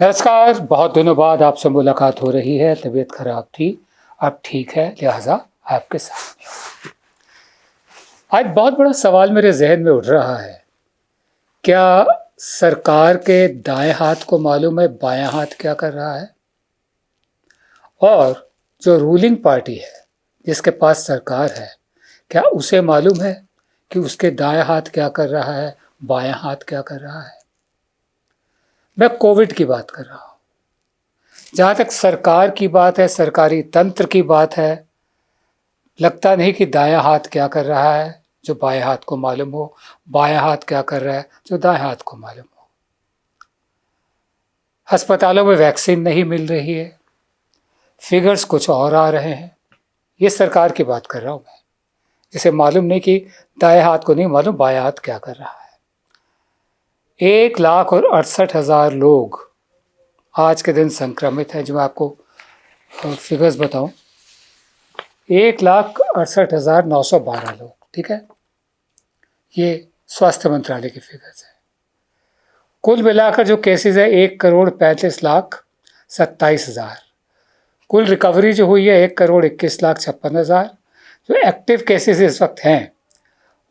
नमस्कार। बहुत दिनों बाद आपसे मुलाकात हो रही है। तबीयत खराब थी, अब ठीक है, लिहाजा आपके साथ। आज बहुत बड़ा सवाल मेरे जहन में उठ रहा है, क्या सरकार के दाएं हाथ को मालूम है बायां हाथ क्या कर रहा है? और जो रूलिंग पार्टी है, जिसके पास सरकार है, क्या उसे मालूम है कि उसके दाएं हाथ क्या कर रहा है, बायां हाथ क्या कर रहा है? मैं कोविड की बात कर रहा हूं। जहां तक सरकार की बात है, सरकारी तंत्र की बात है, लगता नहीं कि दायां हाथ क्या कर रहा है जो बाएं हाथ को मालूम हो, बायां हाथ क्या कर रहा है जो दाएं हाथ को मालूम हो। अस्पतालों में वैक्सीन नहीं मिल रही है, फिगर्स कुछ और आ रहे हैं। ये सरकार की बात कर रहा हूं मैं, जिसे मालूम नहीं कि दाएं हाथ को नहीं मालूम बायां हाथ क्या कर रहा है। 1,68,000 लोग आज के दिन संक्रमित हैं। जो मैं आपको फिगर्स बताऊं, 1,68,912 लोग, ठीक है। ये स्वास्थ्य मंत्रालय की फिगर्स है। कुल मिलाकर जो केसेस है 1,35,27,000। कुल रिकवरी जो हुई है 1,21,56,000। जो एक्टिव केसेस इस वक्त हैं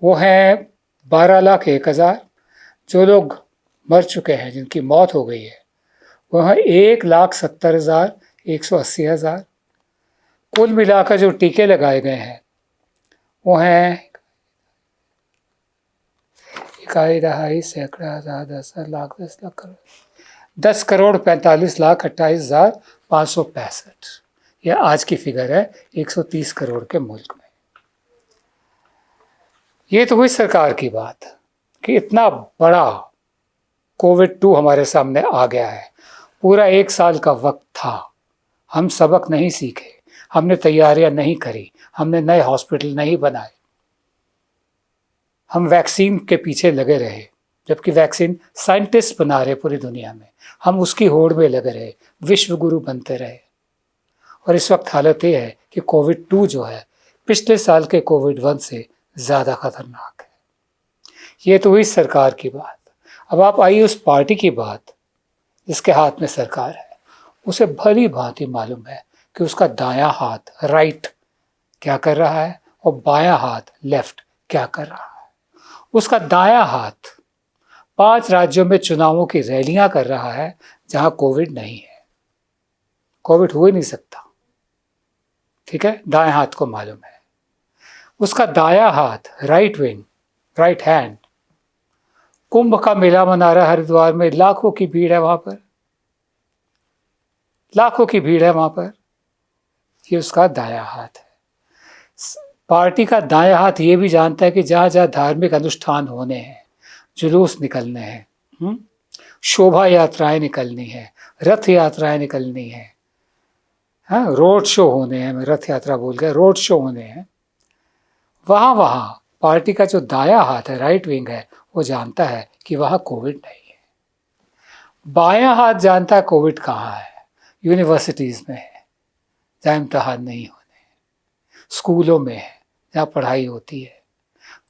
वो हैं 12,01,000। जो लोग मर चुके हैं, जिनकी मौत हो गई है, वो है 1,70,180,000। कुल मिलाकर जो टीके लगाए गए हैं वो हैं इकाई, दहाई, सैकड़ा, हजार, 10,00,000, 10,00,000 करोड़, 10,45,68,565। यह आज की फिगर है 130 करोड़ के मुल्क में। ये तो हुई सरकार की बात कि इतना बड़ा कोविड-2 हमारे सामने आ गया है। पूरा 1 साल का वक्त था, हम सबक नहीं सीखे, हमने तैयारियां नहीं करी, हमने नए हॉस्पिटल नहीं बनाए, हम वैक्सीन के पीछे लगे रहे, जबकि वैक्सीन साइंटिस्ट बना रहे पूरी दुनिया में। हम उसकी होड़ में लगे रहे, विश्व गुरु बनते रहे। और इस वक्त हालत ये है कि कोविड-2 जो है पिछले साल के कोविड-1 से ज़्यादा खतरनाक है। ये तो हुई सरकार की बात। अब आप आइए उस पार्टी की बात जिसके हाथ में सरकार है। उसे भली भांति मालूम है कि उसका दायां हाथ राइट क्या कर रहा है और बायां हाथ लेफ्ट क्या कर रहा है। उसका दायां हाथ 5 राज्यों में चुनावों की रैलियां कर रहा है जहां कोविड नहीं है। कोविड हो ही नहीं सकता, ठीक है। दाएं हाथ को मालूम है। उसका दायां हाथ राइट विंग, राइट हैंड, कुंभ का मेला मना रहा है हरिद्वार में। लाखों की भीड़ है वहां पर, लाखों की भीड़ है वहां पर। ये उसका दायां हाथ है। पार्टी का दायां हाथ ये भी जानता है कि जहां जहां धार्मिक अनुष्ठान होने हैं, जुलूस निकलने हैं, शोभा यात्राएं निकलनी है, रथ यात्राएं निकलनी है, हाँ, रोड शो होने हैं, मैं रथ यात्रा बोल गया, रोड शो होने हैं, वहां वहां पार्टी का जो दायां हाथ है, राइट विंग है, वो जानता है कि वहां कोविड नहीं है। बायां हाथ जानता है कोविड कहाँ है। यूनिवर्सिटीज में है जहां इम्तहान नहीं होने, स्कूलों में है जहां पढ़ाई होती है,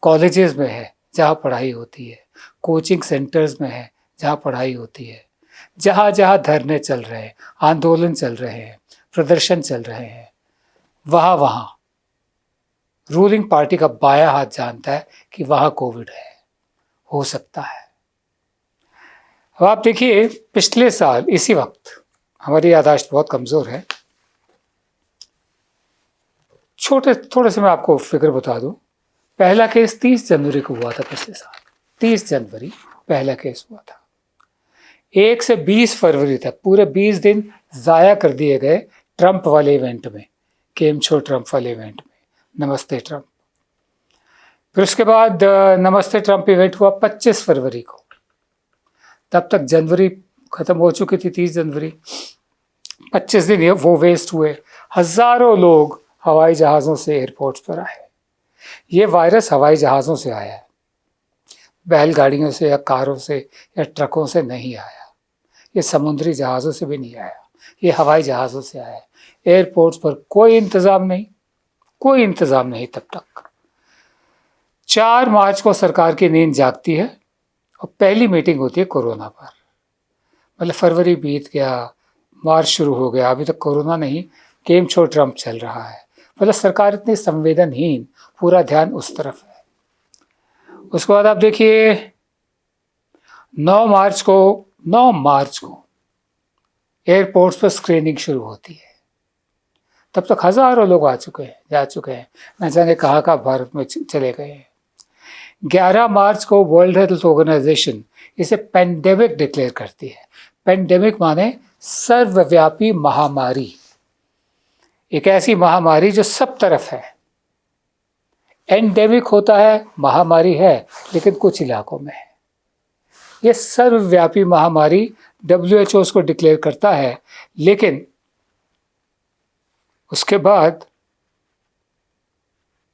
कॉलेजेस में है जहां पढ़ाई होती है, कोचिंग सेंटर्स में है जहां पढ़ाई होती है। जहां जहां धरने चल रहे हैं, आंदोलन चल रहे हैं, प्रदर्शन चल रहे हैं, वहां वहां रूलिंग पार्टी का बायां हाथ जानता है कि वहां कोविड है, हो सकता है। अब आप देखिए, पिछले साल इसी वक्त, हमारी याददाश्त बहुत कमजोर है, थोड़े से मैं आपको फिगर बता दूं। पहला केस 30 जनवरी को हुआ था पिछले साल। 30 जनवरी पहला केस हुआ था। 1 से 20 फरवरी तक पूरे 20 दिन ज़ाया कर दिए गए ट्रंप वाले इवेंट में, केमछो ट्रंप वाले इवेंट में, नमस्ते ट्रंप। फिर उसके बाद नमस्ते ट्रंप इवेंट हुआ 25 फरवरी को। तब तक जनवरी खत्म हो चुकी थी, 30 जनवरी। 25 दिन वो वेस्ट हुए। हजारों लोग हवाई जहाज़ों से एयरपोर्ट्स पर आए। ये वायरस हवाई जहाज़ों से आया है, बैलगाड़ियों से या कारों से या ट्रकों से नहीं आया। ये समुद्री जहाज़ों से भी नहीं आया, ये हवाई जहाज़ों से आया है। एयरपोर्ट्स पर कोई इंतज़ाम नहीं, कोई इंतज़ाम नहीं तब तक। 4 मार्च को सरकार की नींद जागती है और पहली मीटिंग होती है कोरोना पर। मतलब फरवरी बीत गया, मार्च शुरू हो गया, अभी तक कोरोना नहीं, गेम शो ट्रम्प चल रहा है। मतलब सरकार इतनी संवेदनहीन, पूरा ध्यान उस तरफ है। उसके बाद आप देखिए 9 मार्च को एयरपोर्ट्स पर स्क्रीनिंग शुरू होती है। तब तक हजारों लोग जा चुके हैं, न जाने कहाँ कहाँ भारत में चले गए हैं। 11 मार्च को वर्ल्ड हेल्थ ऑर्गेनाइजेशन इसे पेंडेमिक डिक्लेयर करती है। पेंडेमिक माने सर्वव्यापी महामारी, एक ऐसी महामारी जो सब तरफ है। एंडेमिक होता है, महामारी है लेकिन कुछ इलाकों में है। ये सर्वव्यापी महामारी WHO उसको डिक्लेयर करता है, लेकिन उसके बाद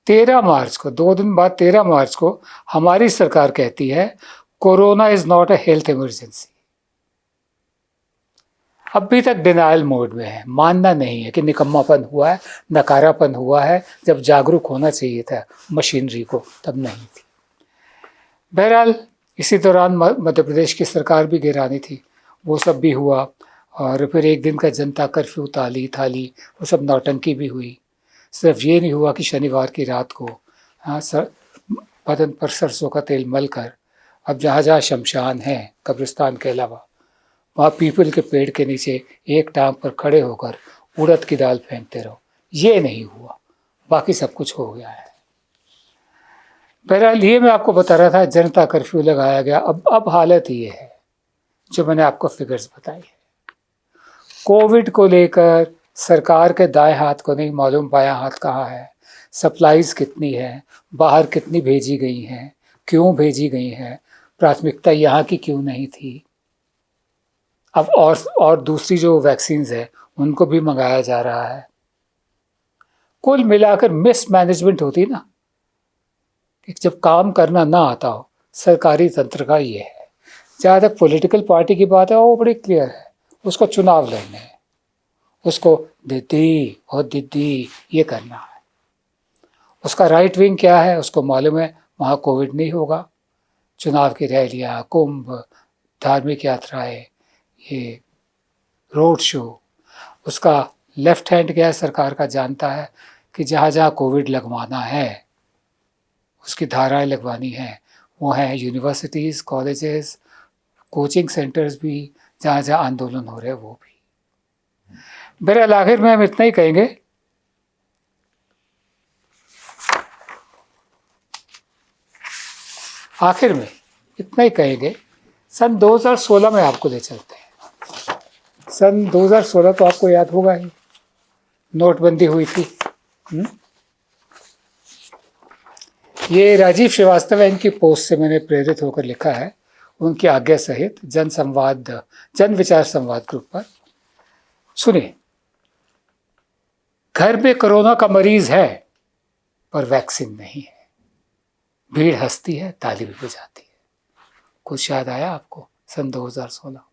13 मार्च को, 2 दिन बाद 13 मार्च को हमारी सरकार कहती है corona is not a health emergency. अभी तक डिनायल मोड में है, मानना नहीं है कि निकम्मापन हुआ है, नकारापन हुआ है। जब जागरूक होना चाहिए था मशीनरी को, तब नहीं थी। बहरहाल इसी दौरान मध्य प्रदेश की सरकार भी गिरानी थी, वो सब भी हुआ। और फिर एक दिन का जनता कर्फ्यू थाली वो सब नौटंकी भी हुई। सिर्फ ये नहीं हुआ कि शनिवार की रात को बदन पर सरसों का तेल मल कर, अब जहाँ जहाँ शमशान है कब्रिस्तान के अलावा, वहाँ पीपल के पेड़ के नीचे एक टांग पर खड़े होकर उड़द की दाल फेंकते रहो, ये नहीं हुआ। बाकी सब कुछ हो गया है। बहरहाल ये मैं आपको बता रहा था, जनता कर्फ्यू लगाया गया। अब हालत ये है जो मैंने आपको फिगर्स बताई है। कोविड को लेकर सरकार के दाएं हाथ को नहीं मालूम बायां हाथ कहाँ है, सप्लाईज कितनी है, बाहर कितनी भेजी गई हैं, क्यों भेजी गई हैं, प्राथमिकता यहाँ की क्यों नहीं थी। अब और दूसरी जो वैक्सीन्स है उनको भी मंगाया जा रहा है। कुल मिलाकर मिसमैनेजमेंट होती ना, जब काम करना ना आता हो, सरकारी तंत्र का ये है। जहाँ तक पॉलिटिकल पार्टी की बात है वो बड़ी क्लियर है, उसको चुनाव लड़ने हैं, उसको दीदी और दीदी ये करना है। उसका राइट विंग क्या है, उसको मालूम है वहाँ कोविड नहीं होगा। चुनाव की रैलियाँ, कुंभ, धार्मिक यात्राएं, ये रोड शो। उसका लेफ्ट हैंड क्या है, सरकार का जानता है कि जहाँ जहाँ कोविड लगवाना है, उसकी धाराएं लगवानी है, वो हैं यूनिवर्सिटीज़, कॉलेजेस, कोचिंग सेंटर्स भी, जहाँ जहाँ आंदोलन हो रहे हैं वो भी। बहरहाल आखिर में हम इतना ही कहेंगे, सन 2016 में आपको ले चलते हैं। सन 2016 तो आपको याद होगा ही, नोटबंदी हुई थी। ये राजीव श्रीवास्तव है, इनकी पोस्ट से मैंने प्रेरित होकर लिखा है, उनकी आज्ञा सहित जन विचार संवाद ग्रुप पर। सुनिए, घर में कोरोना का मरीज है पर वैक्सीन नहीं है, भीड़ हंसती है, ताली भी बजाती है। कुछ याद आया आपको? सन 2016,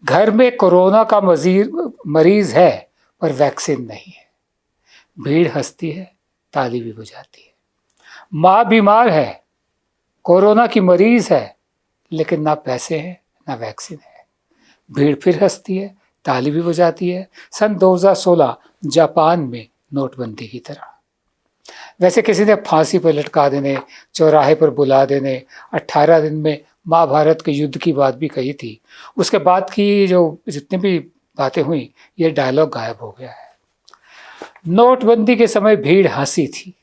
घर में कोरोना का मरीज है पर वैक्सीन नहीं है, भीड़ हंसती है, ताली भी बजाती है। माँ बीमार है, कोरोना की मरीज है, लेकिन ना पैसे हैं ना वैक्सीन है, भीड़ फिर हंसती है, ताली भी बजाती है। सन 2016 जापान में नोटबंदी की तरह। वैसे किसी ने फांसी पर लटका देने, चौराहे पर बुला देने, 18 दिन में महाभारत के युद्ध की बात भी कही थी। उसके बाद की जो जितनी भी बातें हुई, ये डायलॉग गायब हो गया है। नोटबंदी के समय भीड़ हंसी थी,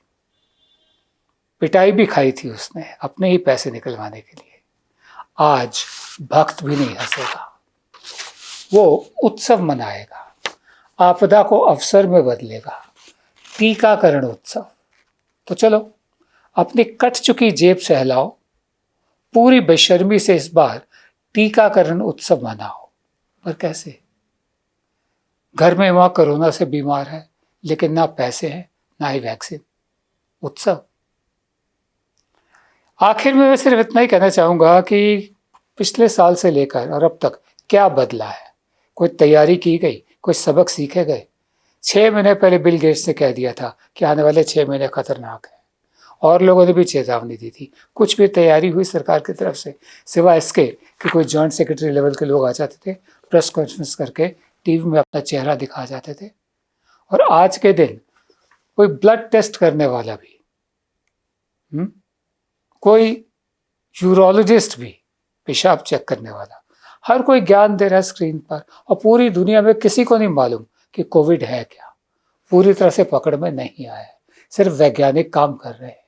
पिटाई भी खाई थी उसने अपने ही पैसे निकलवाने के लिए। आज भक्त भी नहीं हंसेगा, वो उत्सव मनाएगा, आपदा को अवसर में बदलेगा, टीकाकरण उत्सव। तो चलो अपनी कट चुकी जेब सहलाओ, पूरी बेशर्मी से इस बार टीकाकरण उत्सव मनाओ। पर कैसे? घर में वहां कोरोना से बीमार है, लेकिन ना पैसे हैं ना ही वैक्सीन। उत्सव। आखिर में मैं सिर्फ इतना ही कहना चाहूंगा कि पिछले साल से लेकर और अब तक क्या बदला है। कोई तैयारी की गई, कोई सबक सीखे गए। 6 महीने पहले बिल गेट्स ने कह दिया था कि आने वाले 6 महीने खतरनाक है, और लोगों ने भी चेतावनी दी थी। कुछ भी तैयारी हुई सरकार की तरफ से, सिवाय इसके कि कोई जॉइंट सेक्रेटरी लेवल के लोग आ जाते थे, प्रेस कॉन्फ्रेंस करके टीवी में अपना चेहरा दिखा जाते थे। और आज के दिन कोई ब्लड टेस्ट करने वाला भी, कोई यूरोलॉजिस्ट भी, पेशाब चेक करने वाला, हर कोई ज्ञान दे रहा है स्क्रीन पर, और पूरी दुनिया में किसी को नहीं मालूम कि कोविड है क्या, पूरी तरह से पकड़ में नहीं आया है। सिर्फ वैज्ञानिक काम कर रहे हैं,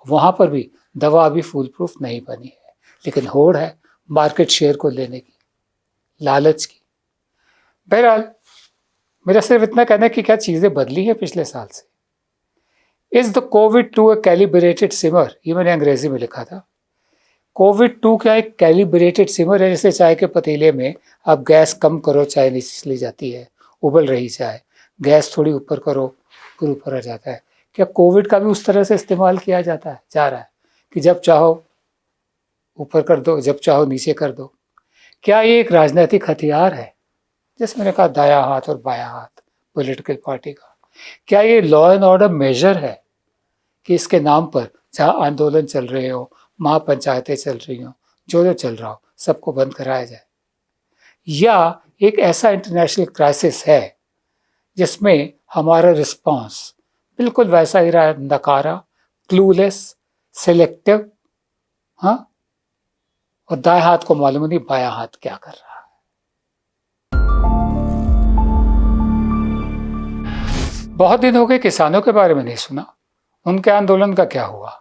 वहां पर भी दवा अभी फुल प्रूफ नहीं बनी है, लेकिन होड़ है मार्केट शेयर को लेने की, लालच की। बहरहाल मेरा सिर्फ इतना कहना है कि क्या चीजें बदली है पिछले साल से। Is the covid to a calibrated simmer, ये मैंने अंग्रेजी में लिखा था। कोविड टू क्या एक कैलिब्रेटेड सिमर है, जैसे चाय के पतीले में आप गैस कम करो, चाय नीचे चली जाती है, उबल रही चाय, गैस थोड़ी ऊपर करो फिर ऊपर आ जाता है। क्या कोविड का भी उस तरह से इस्तेमाल किया जाता है, जा रहा है कि जब चाहो ऊपर कर दो, जब चाहो नीचे कर दो? क्या ये एक राजनीतिक हथियार है, जैसे मैंने कहा दाया हाथ और बाया हाथ पॉलिटिकल पार्टी का? क्या ये लॉ एंड ऑर्डर मेजर है कि इसके नाम पर जहाँ आंदोलन चल रहे हो, महापंचायतें चल रही हो, जो जो चल रहा हो, सबको बंद कराया जाए? या एक ऐसा इंटरनेशनल क्राइसिस है जिसमें हमारा रिस्पांस बिल्कुल वैसा ही रहा, नकारा, क्लूलेस, सिलेक्टिव, हाँ, और दाएं हाथ को मालूम नहीं बायां हाथ क्या कर रहा है। बहुत दिन हो गए किसानों के बारे में नहीं सुना, उनके आंदोलन का क्या हुआ?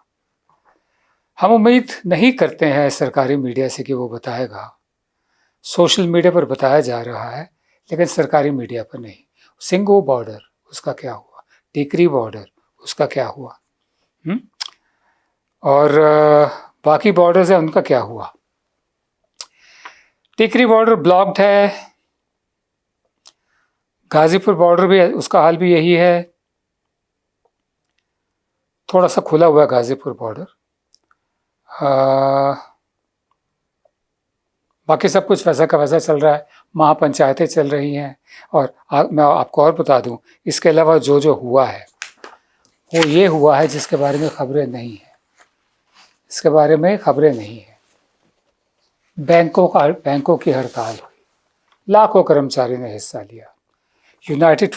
हम उम्मीद नहीं करते हैं सरकारी मीडिया से कि वो बताएगा। सोशल मीडिया पर बताया जा रहा है, लेकिन सरकारी मीडिया पर नहीं। सिंगू बॉर्डर, उसका क्या हुआ? टिकरी बॉर्डर, उसका क्या हुआ? और बाकी बॉर्डर्स हैं, उनका क्या हुआ? टिकरी बॉर्डर ब्लॉक्ड है, गाजीपुर बॉर्डर भी, उसका हाल भी यही है, थोड़ा सा खुला हुआ है गाजीपुर बॉर्डर। बाकी सब कुछ वैसा का वैसा चल रहा है, महापंचायतें चल रही हैं। और मैं आपको और बता दूं, इसके अलावा जो जो हुआ है वो ये हुआ है जिसके बारे में खबरें नहीं है, इसके बारे में खबरें नहीं है। बैंकों की हड़ताल हुई, लाखों कर्मचारियों ने हिस्सा लिया। United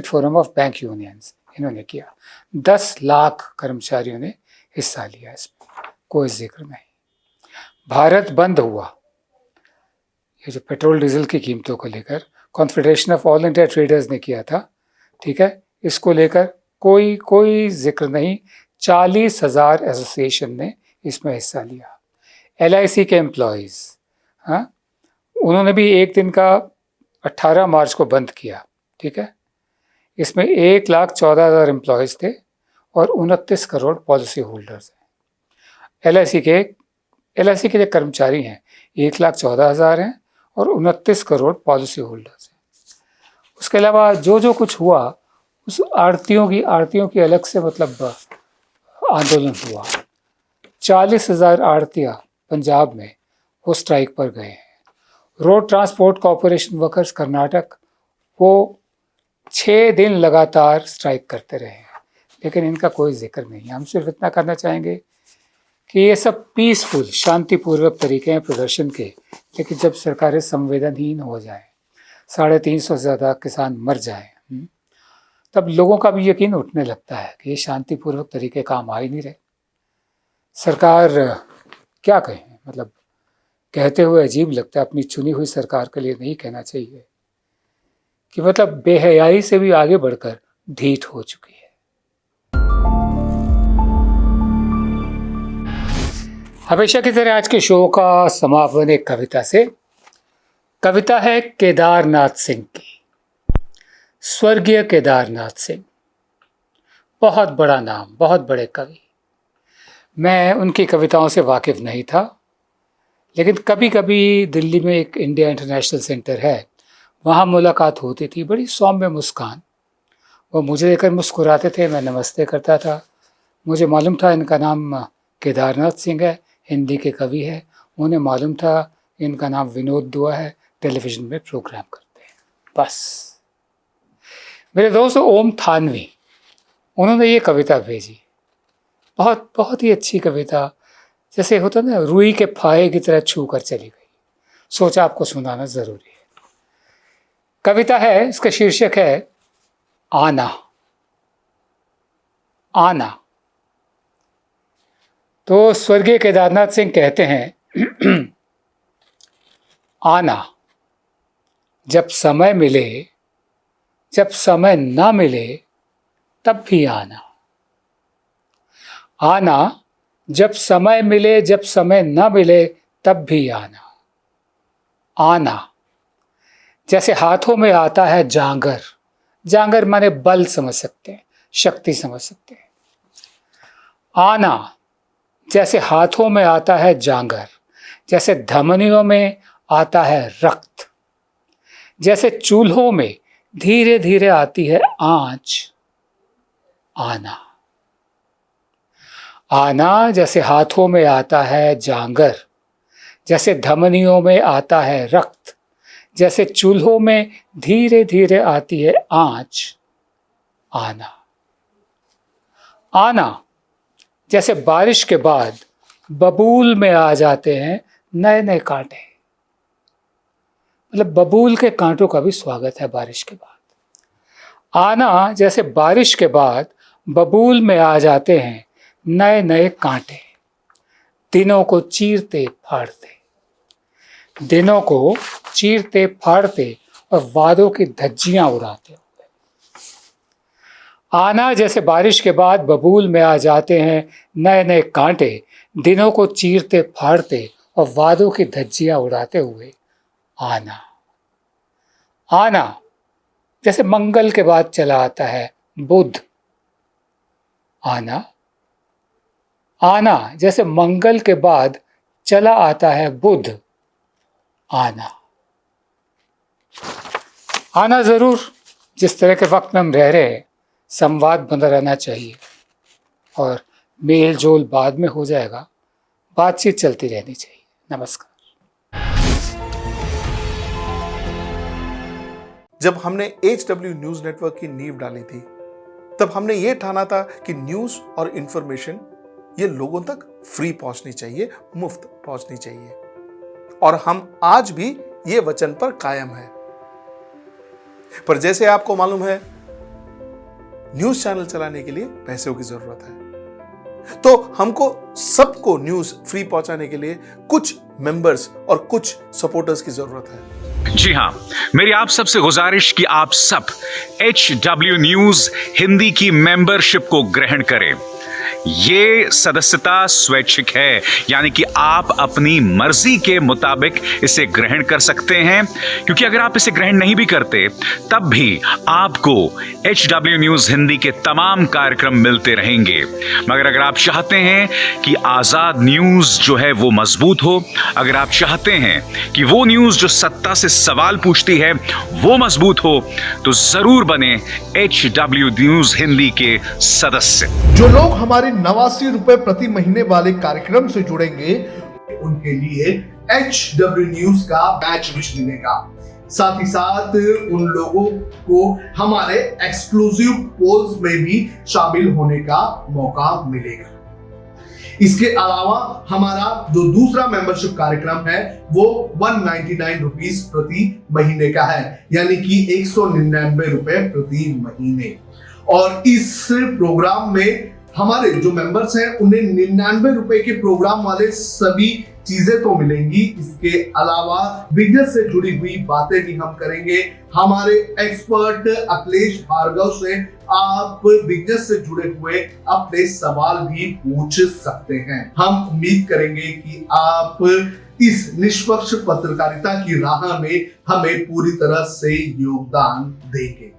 forum of bank unions इन्होंने किया, 10 लाख कर्मचारियों ने हिस्सा लिया, इसमें कोई जिक्र नहीं। भारत बंद हुआ, ये जो पेट्रोल डीजल की कीमतों को लेकर confederation of all India traders ने किया था, ठीक है, इसको लेकर कोई जिक्र नहीं। 40,000 एसोसिएशन ने इसमें हिस्सा लिया। LIC के एम्प्लॉयज़, हाँ, उन्होंने भी एक दिन का 18 मार्च को बंद किया, ठीक है। इसमें 1,14,000 एम्प्लॉयज़ थे और 29 करोड़ पॉलिसी होल्डर्स हैं। LIC के जो कर्मचारी हैं 1,14,000 हैं और 29 करोड़ पॉलिसी होल्डर्स हैं। उसके अलावा जो जो कुछ हुआ, उस आड़तियों की अलग से मतलब आंदोलन हुआ। 40,000 आड़तियाँ पंजाब में वो स्ट्राइक पर गए हैं। Road transport corporation workers Karnataka, वो 6 दिन लगातार स्ट्राइक करते रहे हैं, लेकिन इनका कोई जिक्र नहीं। हम सिर्फ इतना करना चाहेंगे कि ये सब पीसफुल, शांतिपूर्वक तरीके हैं प्रदर्शन के, लेकिन जब सरकारें संवेदनहीन हो जाएं, 350 से ज़्यादा किसान मर जाएं, तब लोगों का भी यकीन उठने लगता है कि ये शांतिपूर्वक तरीके काम आ ही नहीं रहे। सरकार क्या कहें, मतलब कहते हुए अजीब लगता है, अपनी चुनी हुई सरकार के लिए नहीं कहना चाहिए कि मतलब बेहयाई से भी आगे बढ़कर ढीठ हो चुकी है। हमेशा की तरह आज के शो का समापन एक कविता से। कविता है केदारनाथ सिंह की, स्वर्गीय केदारनाथ सिंह, बहुत बड़ा नाम, बहुत बड़े कवि। मैं उनकी कविताओं से वाकिफ़ नहीं था, लेकिन कभी कभी दिल्ली में एक इंडिया इंटरनेशनल सेंटर है, वहाँ मुलाकात होती थी। बड़ी सौम्य मुस्कान, वो मुझे देखकर मुस्कुराते थे, मैं नमस्ते करता था। मुझे मालूम था इनका नाम केदारनाथ सिंह है, हिंदी के कवि है। उन्हें मालूम था इनका नाम विनोद दुआ है, टेलीविज़न में प्रोग्राम करते हैं, बस। मेरे दोस्त ओम थानवी, उन्होंने ये कविता भेजी, बहुत बहुत ही अच्छी कविता, जैसे होता ना रुई के फाहे की तरह छू कर चली गई। सोचा आपको सुनाना जरूरी है। कविता है, इसका शीर्षक है आना। आना। तो स्वर्गीय केदारनाथ सिंह कहते हैं आना, जब समय मिले, जब समय ना मिले तब भी आना। आना, जब समय मिले, जब समय ना मिले तब भी आना। आना, जैसे हाथों में आता है जांगर। जांगर माने बल समझ सकते हैं, शक्ति समझ सकते हैं। आना, जैसे हाथों में आता है जांगर, जैसे धमनियों में आता है रक्त, जैसे चूल्हों में धीरे धीरे आती है आंच। आना। आना, जैसे हाथों में आता है जांगर, जैसे धमनियों में आता है रक्त, जैसे चूल्हों में धीरे धीरे आती है आंच। आना। आना, जैसे बारिश के बाद बबूल में आ जाते हैं नए नए कांटे। मतलब बबूल के कांटों का भी स्वागत है बारिश के बाद। आना, जैसे बारिश के बाद बबूल में आ जाते हैं नए नए कांटे, दिनों को चीरते फाड़ते, दिनों को चीरते फाड़ते और वादों की धज्जियां उड़ाते हुए। आना, जैसे बारिश के बाद बबूल में आ जाते हैं नए नए कांटे, दिनों को चीरते फाड़ते और वादों की धज्जियां उड़ाते हुए। आना। आना, जैसे मंगल के बाद चला आता है बुध। आना। आना, जैसे मंगल के बाद चला आता है बुध। आना। आना जरूर। जिस तरह के वक्त में हम रह रहे हैं, संवाद बना रहना चाहिए और मेल जोल बाद में हो जाएगा, बातचीत चलती रहनी चाहिए। नमस्कार। जब हमने HW न्यूज नेटवर्क की नींव डाली थी, तब हमने ये ठाना था कि न्यूज और इंफॉर्मेशन ये लोगों तक फ्री पहुंचनी चाहिए, मुफ्त पहुंचनी चाहिए, और हम आज भी ये वचन पर कायम हैं। पर जैसे आपको मालूम है, न्यूज चैनल चलाने के लिए पैसों की जरूरत है, तो हमको सबको न्यूज फ्री पहुंचाने के लिए कुछ मेंबर्स और कुछ सपोर्टर्स की जरूरत है। जी हां, मेरी आप सबसे गुजारिश कि आप सब HW न्यूज हिंदी की मेंबरशिप को ग्रहण करें। ये सदस्यता स्वैच्छिक है, यानी कि आप अपनी मर्जी के मुताबिक इसे ग्रहण कर सकते हैं, क्योंकि अगर आप इसे ग्रहण नहीं भी करते तब भी आपको HW न्यूज हिंदी के तमाम कार्यक्रम मिलते रहेंगे। मगर अगर आप चाहते हैं कि आजाद न्यूज जो है वो मजबूत हो, अगर आप चाहते हैं कि वो न्यूज जो सत्ता से सवाल पूछती है वो मजबूत हो, तो जरूर बने HW न्यूज हिंदी के सदस्य। जो लोग हमारे 89 रुपए प्रति महीने वाले कार्यक्रम से जुड़ेंगे, उनके लिए HW न्यूज का बैच विश मिलेगा। साथ ही साथ उन लोगों को हमारे एक्सक्लूसिव पोल्स में भी शामिल होने का मौका मिलेगा। इसके अलावा हमारा जो दूसरा मेंबरशिप कार्यक्रम है वो 199 रुपीस प्रति महीने का है, यानी कि 199 रुपए प्रति महीने। और इस प्रोग्राम में हमारे जो मेंबर्स हैं उन्हें 99 रुपए के प्रोग्राम वाले सभी चीजें तो मिलेंगी। इसके अलावा बिजनेस से जुड़ी हुई बातें भी हम करेंगे। हमारे एक्सपर्ट अखिलेश भार्गव से आप बिजनेस से जुड़े हुए अपने सवाल भी पूछ सकते हैं। हम उम्मीद करेंगे कि आप इस निष्पक्ष पत्रकारिता की राह में हमें पूरी तरह से योगदान देंगे।